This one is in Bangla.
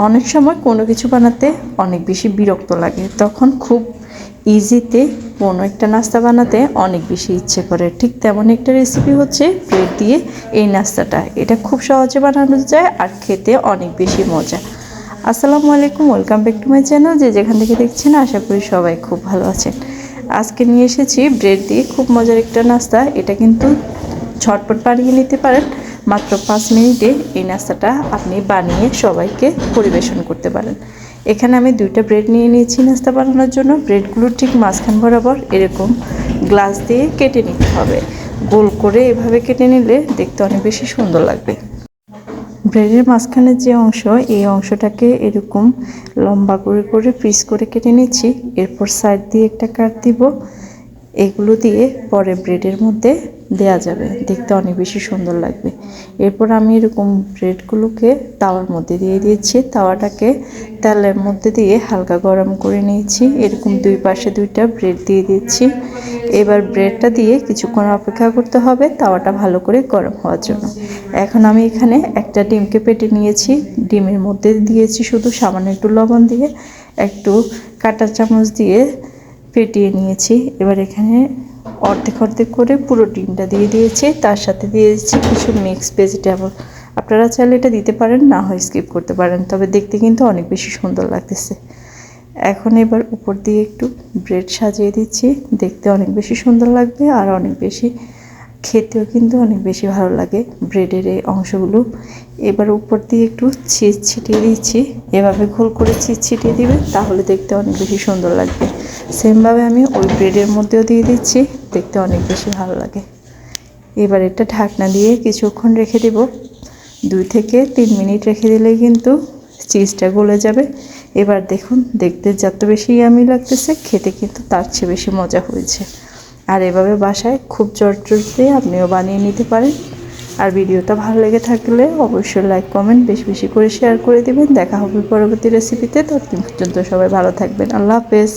অনেক সময় কোনো কিছু বানাতে অনেক বেশি বিরক্ত লাগে, তখন খুব ইজিতে কোনো একটা নাস্তা বানাতে অনেক বেশি ইচ্ছে করে। ঠিক তেমন একটা রেসিপি হচ্ছে ব্রেড দিয়ে এই নাস্তাটা। এটা খুব সহজে বানানো যায় আর খেতে অনেক বেশি মজা। আসসালামু আলাইকুম, welcome back to my channel. যে যেখান থেকে দেখছেন আশা করি সবাই খুব ভালো আছেন। আজকে নিয়ে এসেছি ব্রেড দিয়ে খুব মজার একটা নাস্তা। এটা কিন্তু ঝটপট বানিয়ে নিতে পারেন। মাত্র 5 মিনিটে এই নাস্তাটা আপনি বানিয়ে সবাইকে পরিবেশন করতে পারেন। এখানে আমি 2টা ব্রেড নিয়ে নিয়েছি নাস্তা বানানোর জন্য। ব্রেডগুলো ঠিক মাঝখান বরাবর এরকম গ্লাস দিয়ে কেটে নিতে হবে। গোল করে এভাবে কেটে নিলে দেখতে অনেক বেশি সুন্দর লাগবে। ব্রেডের মাঝখানের যে অংশ, এই অংশটাকে এরকম লম্বা করে করে পিস করে কেটে নিচ্ছি। এরপর সাইড দিয়ে একটা কাট দিব। এগুলো দিয়ে পরে ব্রেডের মধ্যে দেয়া যাবে, দেখতে অনেক বেশি সুন্দর লাগবে। এরপর আমি এরকম ব্রেডগুলোকে তাওয়ার মধ্যে দিয়ে দিয়েছি। তাওয়াটাকে তেলের মধ্যে দিয়ে হালকা গরম করে নিয়েছি। এরকম 2 পাশে 2টা ব্রেড দিয়ে দিচ্ছি। এবার ব্রেডটা দিয়ে কিছুক্ষণ অপেক্ষা করতে হবে তাওয়াটা ভালো করে গরম হওয়ার জন্য। এখন আমি এখানে একটা ডিমকে পেটে নিয়েছি। ডিমের মধ্যে দিয়েছি শুধু সামান্য একটু লবণ দিয়ে, একটু কাঁটা চামচ দিয়ে ফেটিয়ে নিয়েছি। এবার এখানে অর্ধেক অর্ধেক করে পুরো ডিমটা দিয়ে দিয়েছি। তার সাথে দিয়েছি কিছু মিক্স ভেজিটেবল। আপনারা চাইলে এটা দিতে পারেন, না হয় স্কিপ করতে পারেন, তবে দেখতে কিন্তু অনেক বেশি সুন্দর লাগতেছে। এখন এবার উপর দিয়ে একটু ব্রেড সাজিয়ে দিচ্ছি। দেখতে অনেক বেশি সুন্দর লাগবে আর অনেক বেশি খেতেও কিন্তু অনেক বেশি ভালো লাগে ব্রেডের এই অংশগুলো। এবার উপর দিয়ে একটু চিজ ছিটিয়ে দিচ্ছি। এভাবে গোল করে চিজ ছিটিয়ে দিবে, তাহলে দেখতে অনেক বেশি সুন্দর লাগবে। সেমভাবে আমি ওই ব্রেডের মধ্যেও দিয়ে দিচ্ছি, দেখতে অনেক বেশি ভালো লাগে। এবার এটা ঢাকনা দিয়ে কিছুক্ষণ রেখে দেব। 2 থেকে 3 মিনিট রেখে দিলেই কিন্তু চিজটা গলে যাবে। এবার দেখুন, দেখতে যত বেশি ইয়ামি লাগতেছে, খেতে কিন্তু তার চেয়ে বেশি মজা হয়েছে। আর এভাবে বাসায় খুব চটজলদি আপনিও বানিয়ে নিতে পারেন। আর ভিডিওটা ভালো লেগে থাকলে অবশ্যই লাইক কমেন্ট বেশি বেশি করে শেয়ার করে দেবেন। দেখা হবে পরবর্তী রেসিপিতে। ততদিন পর্যন্ত সবাই ভালো থাকবেন। আল্লাহ হাফেজ।